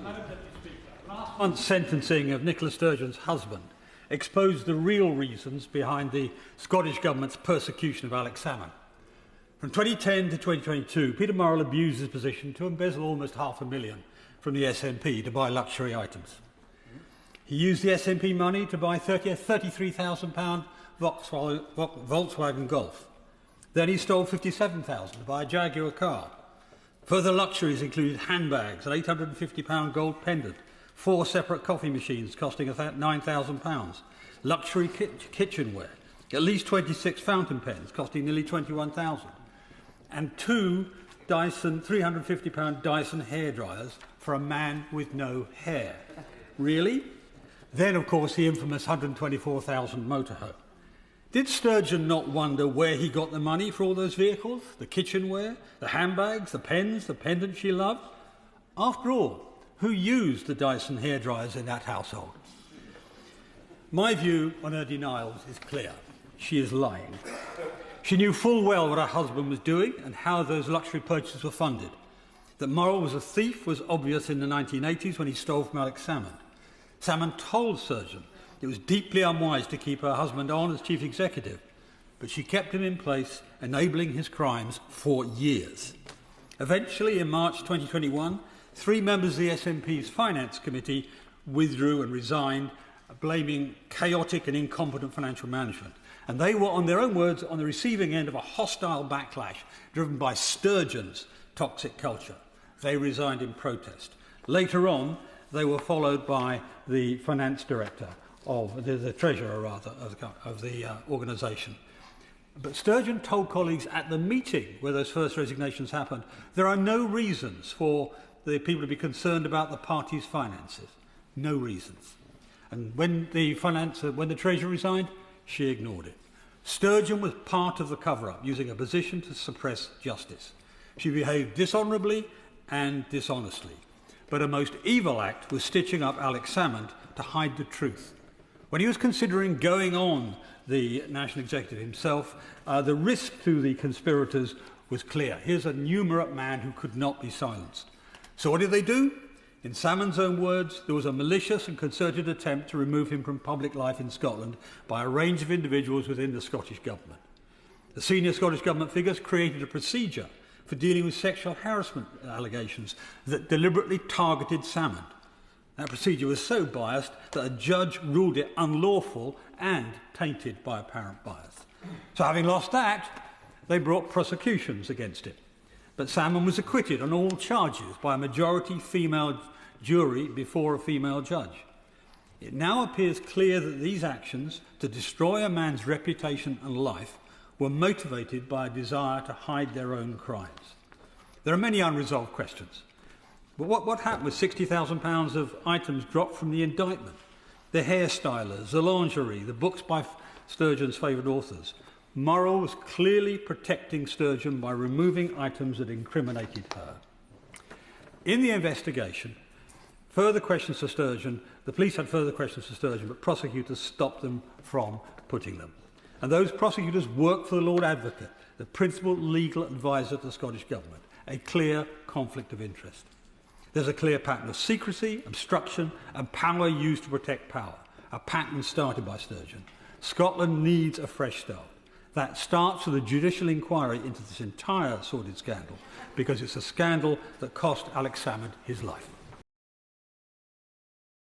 Madam Deputy Speaker, last month's sentencing of Nicola Sturgeon's husband exposed the real reasons behind the Scottish Government's persecution of Alex Salmond. From 2010 to 2022, Peter Murrell abused his position to embezzle almost $500,000 from the SNP to buy luxury items. He used the SNP money to buy a £33,000 Volkswagen Golf. Then he stole $57,000 to buy a Jaguar car. Further luxuries included handbags, an £850 gold pendant, 4 separate coffee machines costing £9,000, luxury kitchenware, at least 26 fountain pens costing nearly £21,000, and 2 Dyson £350 Dyson hairdryers for a man with no hair. Really? Then, of course, the infamous £124,000 motorhome. Did Sturgeon not wonder where he got the money for all those vehicles, the kitchenware, the handbags, the pens, the pendants she loved? After all, who used the Dyson hairdryers in that household? My view on her denials is clear. She is lying. She knew full well what her husband was doing and how those luxury purchases were funded. That Murrell was a thief was obvious in the 1980s when he stole from Alex Salmond. Salmond told Sturgeon it was deeply unwise to keep her husband on as chief executive, but she kept him in place, enabling his crimes for years. Eventually, in March 2021, 3 members of the SNP's Finance Committee withdrew and resigned, blaming chaotic and incompetent financial management. And they were, on their own words, on the receiving end of a hostile backlash driven by Sturgeon's toxic culture. They resigned in protest. Later on, they were followed by the finance director, the treasurer rather, of the organisation. But Sturgeon told colleagues at the meeting where those first resignations happened, there are no reasons for the people to be concerned about the party's finances. No reasons. And when the treasurer resigned, she ignored it. Sturgeon was part of the cover-up, using a position to suppress justice. She behaved dishonourably and dishonestly. But her most evil act was stitching up Alex Salmond to hide the truth. When he was considering going on the National Executive himself, the risk to the conspirators was clear. Here's a numerate man who could not be silenced. So what did they do? In Salmond's own words, there was a malicious and concerted attempt to remove him from public life in Scotland by a range of individuals within the Scottish Government. The senior Scottish Government figures created a procedure for dealing with sexual harassment allegations that deliberately targeted Salmond. That procedure was so biased that a judge ruled it unlawful and tainted by apparent bias. So having lost that, they brought prosecutions against it. But Salmond was acquitted on all charges by a majority female jury before a female judge. It now appears clear that these actions to destroy a man's reputation and life were motivated by a desire to hide their own crimes. There are many unresolved questions. But what happened with £60,000 of items dropped from the indictment? The hairstylers, the lingerie, the books by Sturgeon's favourite authors. Murrell was clearly protecting Sturgeon by removing items that incriminated her. In the investigation, the police had further questions for Sturgeon, but prosecutors stopped them from putting them. And those prosecutors worked for the Lord Advocate, the principal legal advisor to the Scottish Government, a clear conflict of interest. There's a clear pattern of secrecy, obstruction, and power used to protect power, a pattern started by Sturgeon. Scotland needs a fresh start. That starts with a judicial inquiry into this entire sordid scandal, because it's a scandal that cost Alex Salmond his life.